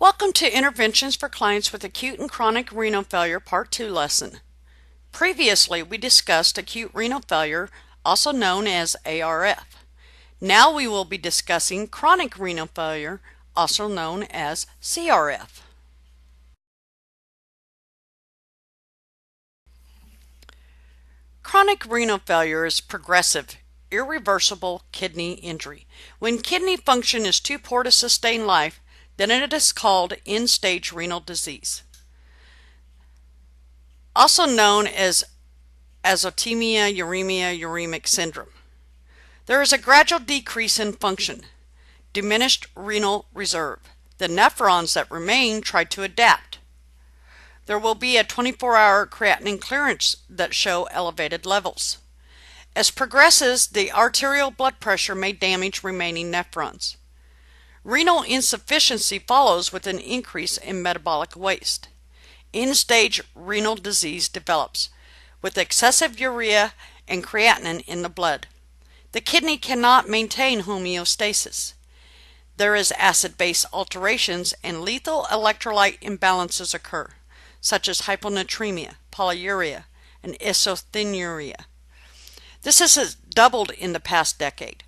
Welcome to Interventions for Clients with Acute and Chronic Renal Failure Part 2 lesson. Previously, we discussed acute renal failure, also known as ARF. Now we will be discussing chronic renal failure, also known as CRF. Chronic renal failure is progressive, irreversible kidney injury. When kidney function is too poor to sustain life, then it is called end-stage renal disease, also known as azotemia, uremia, uremic syndrome. There is a gradual decrease in function, diminished renal reserve. The nephrons that remain try to adapt. There will be a 24-hour creatinine clearance that show elevated levels. As progresses, the arterial blood pressure may damage remaining nephrons. Renal insufficiency follows with an increase in metabolic waste. End-stage renal disease develops with excessive urea and creatinine in the blood. The kidney cannot maintain homeostasis. There is acid-base alterations and lethal electrolyte imbalances occur, such as hyponatremia, polyuria, and isocynuria. This has doubled in the past decade.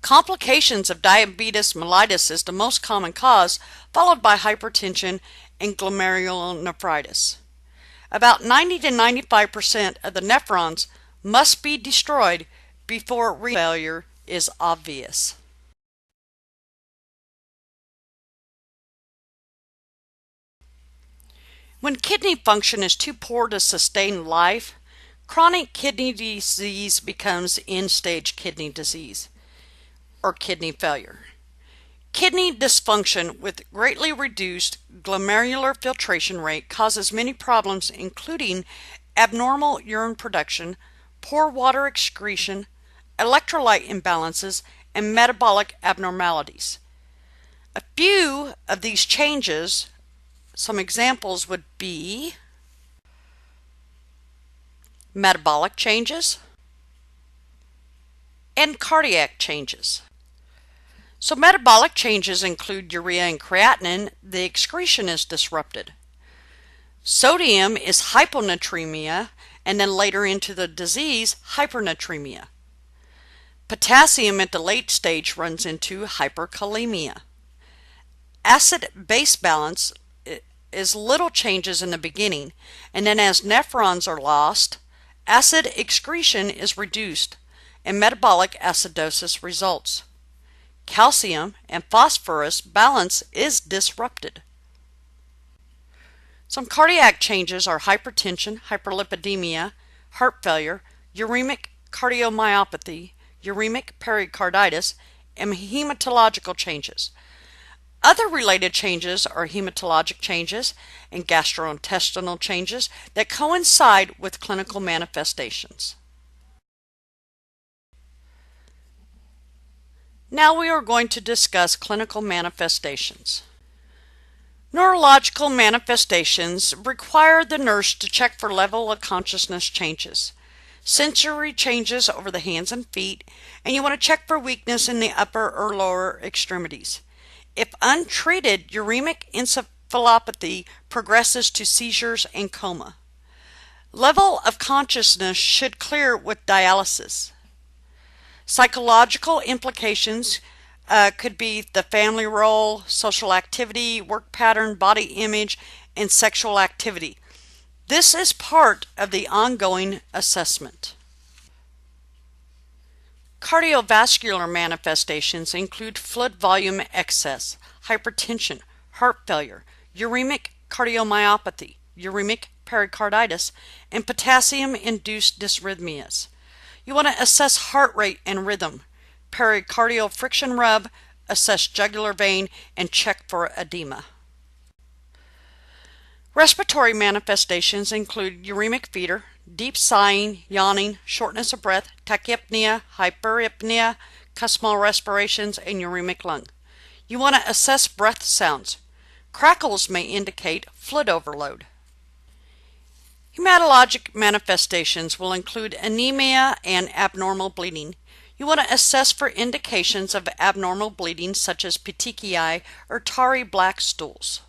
Complications of diabetes mellitus is the most common cause, followed by hypertension and glomerulonephritis. About 90 to 95% of the nephrons must be destroyed before renal failure is obvious. When kidney function is too poor to sustain life, chronic kidney disease becomes end-stage kidney disease, or kidney failure. Kidney dysfunction with greatly reduced glomerular filtration rate causes many problems, including abnormal urine production, poor water excretion, electrolyte imbalances, and metabolic abnormalities. A few of these changes, some examples would be metabolic changes and cardiac changes. So metabolic changes include urea and creatinine. The excretion is disrupted. Sodium is hyponatremia, and then later into the disease, hypernatremia. Potassium at the late stage runs into hyperkalemia. Acid-base balance is little changes in the beginning, and then as nephrons are lost, acid excretion is reduced, and metabolic acidosis results. Calcium and phosphorus balance is disrupted. Some cardiac changes are hypertension, hyperlipidemia, heart failure, uremic cardiomyopathy, uremic pericarditis, and hematological changes. Other related changes are hematologic changes and gastrointestinal changes that coincide with clinical manifestations. Now we are going to discuss clinical manifestations. Neurological manifestations require the nurse to check for level of consciousness changes, sensory changes over the hands and feet, and you want to check for weakness in the upper or lower extremities. If untreated, uremic encephalopathy progresses to seizures and coma. Level of consciousness should clear with dialysis. Psychological implications could be the family role, social activity, work pattern, body image, and sexual activity. This is part of the ongoing assessment. Cardiovascular manifestations include fluid volume excess, hypertension, heart failure, uremic cardiomyopathy, uremic pericarditis, and potassium-induced dysrhythmias. You want to assess heart rate and rhythm, pericardial friction rub, assess jugular vein, and check for edema. Respiratory manifestations include uremic fever, deep sighing, yawning, shortness of breath, tachypnea, hyperapnea, cuspal respirations, and uremic lung. You want to assess breath sounds. Crackles may indicate fluid overload. Hematologic manifestations will include anemia and abnormal bleeding. You want to assess for indications of abnormal bleeding such as petechiae or tarry black stools.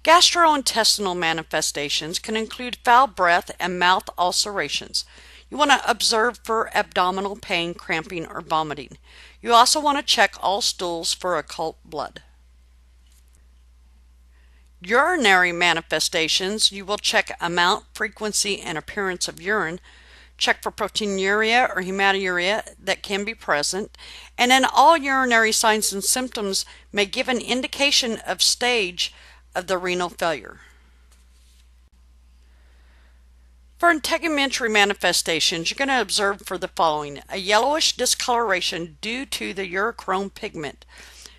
Gastrointestinal manifestations can include foul breath and mouth ulcerations. You want to observe for abdominal pain, cramping, or vomiting. You also want to check all stools for occult blood. Urinary manifestations, you will check amount, frequency, and appearance of urine. Check for proteinuria or hematuria that can be present. And then all urinary signs and symptoms may give an indication of stage of the renal failure. For integumentary manifestations, you're going to observe for the following: a yellowish discoloration due to the urochrome pigment.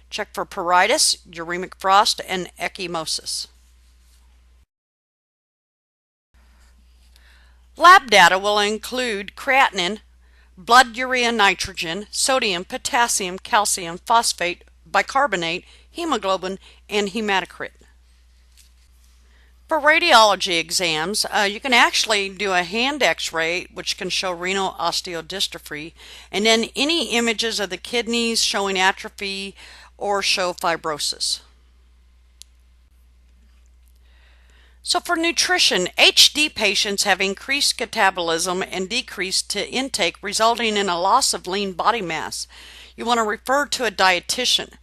Check for pruritus, uremic frost, and ecchymosis. Lab data will include creatinine, blood urea nitrogen, sodium, potassium, calcium, phosphate, bicarbonate, hemoglobin, and hematocrit. For radiology exams, you can actually do a hand x-ray, which can show renal osteodystrophy, and then any images of the kidneys showing atrophy or show fibrosis. So for nutrition, HD patients have increased catabolism and decreased to intake, resulting in a loss of lean body mass. You want to refer to a dietitian.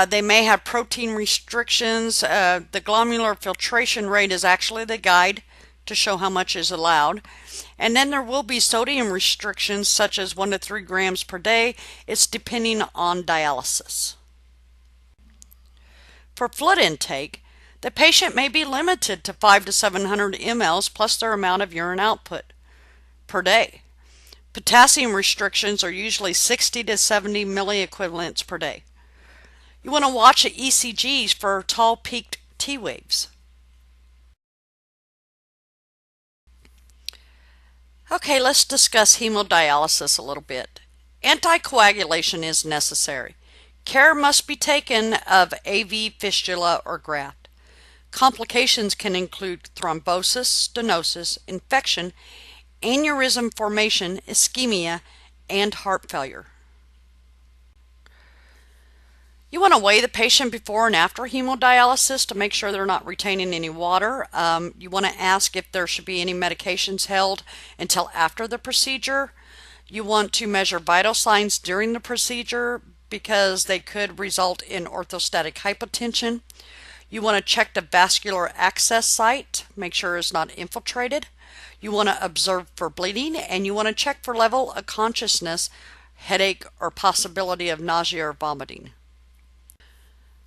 They may have protein restrictions. The glomerular filtration rate is actually the guide to show how much is allowed. And then there will be sodium restrictions such as 1 to 3 grams per day. It's depending on dialysis. For fluid intake, the patient may be limited to 500 to 700 mLs plus their amount of urine output per day. Potassium restrictions are usually 60 to 70 milliequivalents per day. You want to watch the ECGs for tall peaked T waves. Okay, let's discuss hemodialysis a little bit. Anticoagulation is necessary. Care must be taken of AV fistula or graft. Complications can include thrombosis, stenosis, infection, aneurysm formation, ischemia, and heart failure. You want to weigh the patient before and after hemodialysis to make sure they're not retaining any water. You want to ask if there should be any medications held until after the procedure. You want to measure vital signs during the procedure because they could result in orthostatic hypotension. You want to check the vascular access site, make sure it's not infiltrated. You want to observe for bleeding, and you want to check for level of consciousness, headache, or possibility of nausea or vomiting.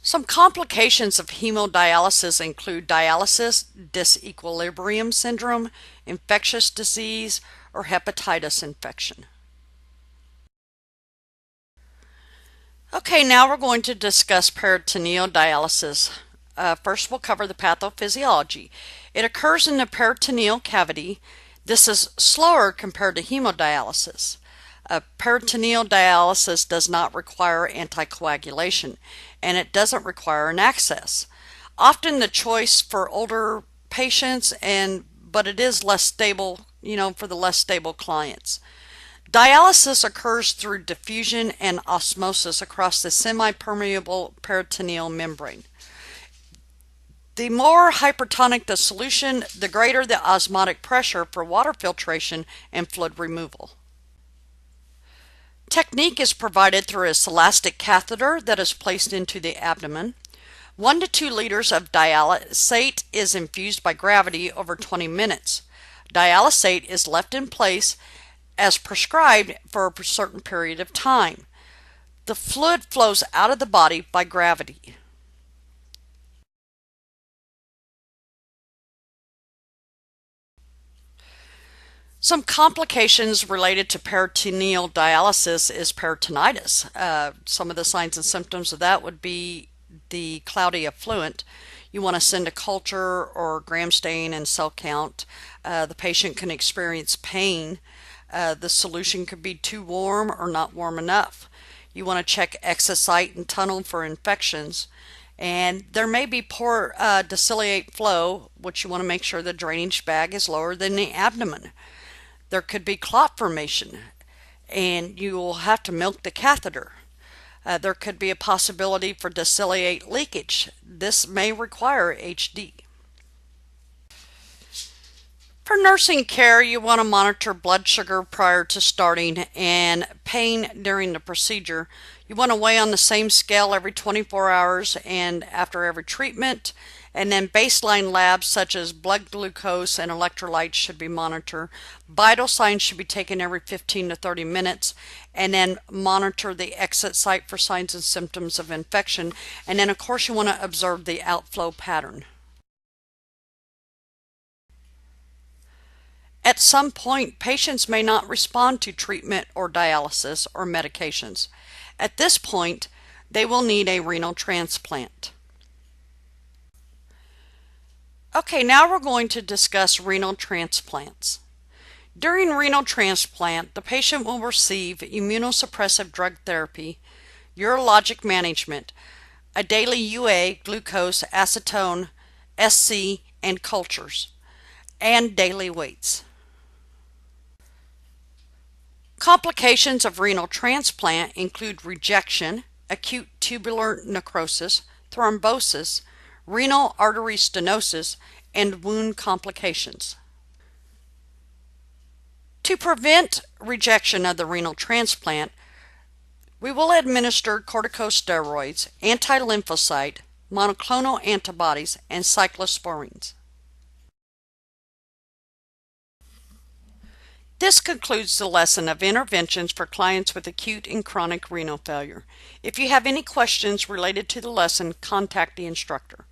Some complications of hemodialysis include dialysis, disequilibrium syndrome, infectious disease, or hepatitis infection. Okay, now we're going to discuss peritoneal dialysis. First, we'll cover the pathophysiology. It occurs in the peritoneal cavity. This is slower compared to hemodialysis. Peritoneal dialysis does not require anticoagulation, and it doesn't require an access. Often the choice for older patients, but it is less stable, for the less stable clients. Dialysis occurs through diffusion and osmosis across the semi-permeable peritoneal membrane. The more hypertonic the solution, the greater the osmotic pressure for water filtration and fluid removal. Technique is provided through a celastic catheter that is placed into the abdomen. 1 to 2 liters of dialysate is infused by gravity over 20 minutes. Dialysate is left in place as prescribed for a certain period of time. The fluid flows out of the body by gravity. Some complications related to peritoneal dialysis is peritonitis. Some of the signs and symptoms of that would be the cloudy effluent. You want to send a culture or gram stain and cell count. The patient can experience pain. The solution could be too warm or not warm enough. You want to check exocyte and tunnel for infections. And there may be poor deciliate flow, which you want to make sure the drainage bag is lower than the abdomen. There could be clot formation, and you will have to milk the catheter. There could be a possibility for deciliate leakage. This may require HD. For nursing care, you want to monitor blood sugar prior to starting and pain during the procedure. You want to weigh on the same scale every 24 hours and after every treatment. And then baseline labs such as blood glucose and electrolytes should be monitored. Vital signs should be taken every 15 to 30 minutes. And then monitor the exit site for signs and symptoms of infection. And then of course you want to observe the outflow pattern. At some point, patients may not respond to treatment or dialysis or medications. At this point, they will need a renal transplant. Okay, now we're going to discuss renal transplants. During renal transplant, the patient will receive immunosuppressive drug therapy, urologic management, a daily UA, glucose, acetone, SC, and cultures, and daily weights. Complications of renal transplant include rejection, acute tubular necrosis, thrombosis, renal artery stenosis, and wound complications. To prevent rejection of the renal transplant, we will administer corticosteroids, anti-lymphocyte, monoclonal antibodies, and cyclosporines. This concludes the lesson of interventions for clients with acute and chronic renal failure. If you have any questions related to the lesson, contact the instructor.